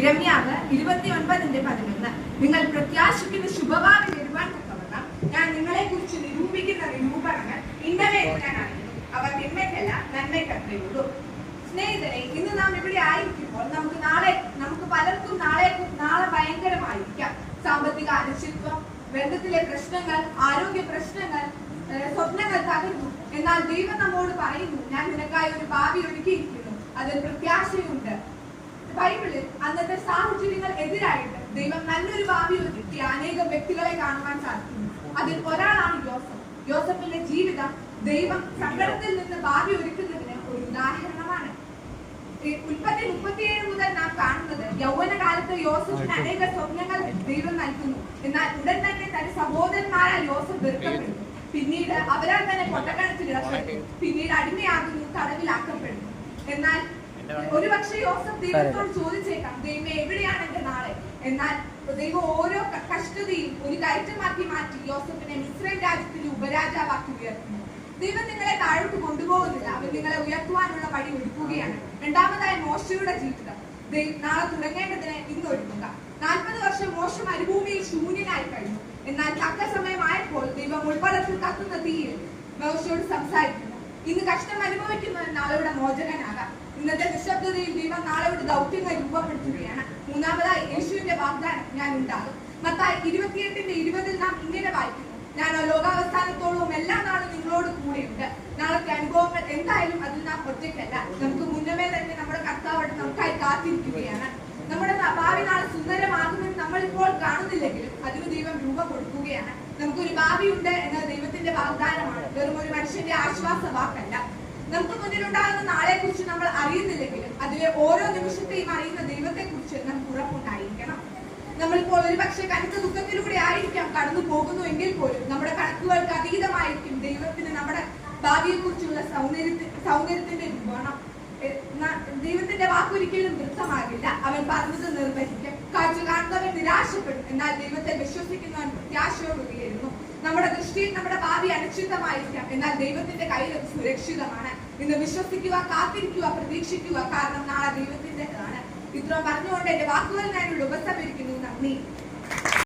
ഇരമ്യാവ് 29:11 നിങ്ങൾ പ്രത്യാശിക്കുന്ന ശുഭഭാവി വരുവാൻ തക്കവണ്ണം ഞാൻ നിങ്ങളെ കുറിച്ച് നിരൂപിക്കുന്ന നിരൂപണങ്ങൾ ഇന്നവേ ഞാൻ അറിയുന്നു. അവ തിന്മയ്ക്കല്ല നന്മയ്ക്കത്രേ ഉള്ളൂ. സ്നേഹിതരെ, ഇന്ന് നാം ഇവിടെ ആയിരിക്കുമ്പോൾ നമുക്ക് പലർക്കും നാളെ ഭയങ്കരമായിരിക്കാം. സാമ്പത്തിക അനിശ്ചിത്വം, ബന്ധത്തിലെ പ്രശ്നങ്ങൾ, ആരോഗ്യ പ്രശ്നങ്ങൾ, സ്വപ്നങ്ങൾ തകർന്നു. എന്നാൽ ദൈവം നമ്മോട് പറയുന്നു, ഞാൻ നിനക്കായി ഒരു ഭാവി ഒരുക്കിയിരിക്കുന്നു, അതിൽ പ്രത്യാശയുണ്ട്. ബൈബിളിൽ അന്നത്തെ സാഹചര്യങ്ങൾ എതിരായിട്ട് ദൈവം നല്ലൊരു ഭാവി ഒരുക്കി അനേകം വ്യക്തികളെ കാണുവാൻ സാധിക്കുന്നു. അതിൽ ഒരാളാണ് യോസഫ്. യോസഫിന്റെ ജീവിതം ദൈവം സങ്കടത്തിൽ നിന്ന് ഭാവി ഒരുക്കുന്നതിന് ഒരു ഉദാഹരണമാണ്. ഉൽപ്പത്തി 37 മുതൽ നാം കാണുന്നത് യൗവന കാലത്ത് യോസഫിന് അനേക സ്വപ്നങ്ങൾ ദൈവം നൽകുന്നു. എന്നാൽ ഉടൻ തന്നെ തന്റെ സഹോദരന്മാരാൽ യോസഫ് വെറുക്കപ്പെടുന്നു. പിന്നീട് അവരാൽ തന്നെ പൊട്ടക്കണത്തിലിടപ്പെടുന്നു. പിന്നീട് അടിമയാകുന്നു, തടവിലാക്കപ്പെടുന്നു. എന്നാൽ ഒരുപക്ഷെ യോസഫ് ദൈവത്തോട് ചോദിച്ചേക്കാം, ദൈവം എവിടെയാണ് എന്റെ നാളെ? എന്നാൽ ദൈവം ഓരോ കഷ്ടതയും ഒരു കയറ്റമാക്കി മാറ്റി യോസഫിനെ മിസ്രൈം രാജ്യത്തിന്റെ ഉപരാജാവാക്കി ഉയർത്തുന്നു. ദൈവം നിങ്ങളെ താഴോട്ട് കൊണ്ടുപോകുന്നില്ല, അവൻ നിങ്ങളെ ഉയർത്തുവാനുള്ള വഴി ഒരുക്കുകയാണ്. രണ്ടാമതായി മോശയുടെ ജീവിതം നാളെ തുടങ്ങേണ്ടതിന് ഇന്ന് ഒരുക്കുക. 40 വർഷം മോശ മരുഭൂമിയിൽ ശൂന്യനായി കഴിഞ്ഞു. എന്നാൽ തക്ക സമയമായപ്പോൾ ദൈവം ഉൾപ്പടത്തിൽ കത്തുന്ന തീയിൽ മോശയോട് സംസാരിക്കുന്നു. ഇന്ന് കഷ്ടം അനുഭവിക്കുന്നവൻ നാളെയുടെ മോചകനാകാം. ഇന്നത്തെ നിശബ്ദതയിൽ ദൈവം നാളെയുടെ ദൗത്യങ്ങൾ രൂപപ്പെടുത്തുകയാണ്. മൂന്നാമതായി യേശുവിന്റെ വാഗ്ദാനം, ഞാൻ ഉണ്ടാകും. മത്തായി 28:20 നാം ഇങ്ങനെ വായിക്കുന്നു, ഞാൻ ലോകാവസാനത്തോളവും എല്ലാ നാളും നിങ്ങളോട് കൂടെയുണ്ട്. നാളത്തെ അനുഭവങ്ങൾ എന്തായാലും അതിൽ നാം ഒറ്റയ്ക്കല്ല. നമുക്ക് മുന്നമേ തന്നെ നമ്മുടെ കർത്താവ് നമുക്കായി കാത്തിരിക്കുകയാണ്. നമ്മുടെ ഭാവി നാളെ സുന്ദരമാകുമെന്ന് നമ്മളിപ്പോൾ കാണുന്നില്ലെങ്കിലും അതിന് ദൈവം രൂപം കൊടുക്കുകയാണ്. നമുക്കൊരു ഭാവിയുണ്ട് എന്നത് ദൈവത്തിന്റെ വാഗ്ദാനമാണ്, വെറും ഒരു മനുഷ്യന്റെ ആശ്വാസ വാക്കല്ല. നമുക്ക് മുന്നിലുണ്ടാകുന്ന നാളെ കുറിച്ച് നമ്മൾ അറിയുന്നില്ലെങ്കിലും അതിലെ ഓരോ നിമിഷത്തെയും അറിയുന്ന ദൈവത്തെ കുറിച്ച് നമുക്ക് ഉറപ്പുണ്ടായിരിക്കണം. നമ്മളിപ്പോൾ ഒരു പക്ഷേ കനത്ത ദുഃഖത്തിലൂടെ ആയിരിക്കാം കടന്നു പോകുന്നു എങ്കിൽ പോലും നമ്മുടെ കണക്കുകൾക്ക് അതീതമായിരിക്കും ദൈവത്തിന് നമ്മുടെ ഭാവിയെ കുറിച്ചുള്ള സൗന്ദര്യത്തിന്റെ ഗുണം. ദൈവത്തിന്റെ വാക്കൊരിക്കലും വൃത്തമാകില്ല. അവൻ പറഞ്ഞത് നിർവഹിക്കും. കാഴ്ച കാണുന്നവൻ നിരാശപ്പെടും, എന്നാൽ ദൈവത്തെ വിശ്വസിക്കുന്നവൻ പ്രത്യാശയോട് ഉയരുന്നു. നമ്മുടെ ദൃഷ്ടിയിൽ നമ്മുടെ ഭാവി അനിശ്ചിതമായിരിക്കാം, എന്നാൽ ദൈവത്തിന്റെ കയ്യിൽ അത് സുരക്ഷിതമാണ്. ഇന്ന് വിശ്വസിക്കുക, കാത്തിരിക്കുക, പ്രതീക്ഷിക്കുക, കാരണം നാളെ ദൈവത്തിൻ്റെതാണ്. ഇത്രയും പറഞ്ഞുകൊണ്ട് എന്റെ വാക്കുകൾ ഞാനിവിടെ ഉപസംഹരിക്കുന്നു. നന്ദി.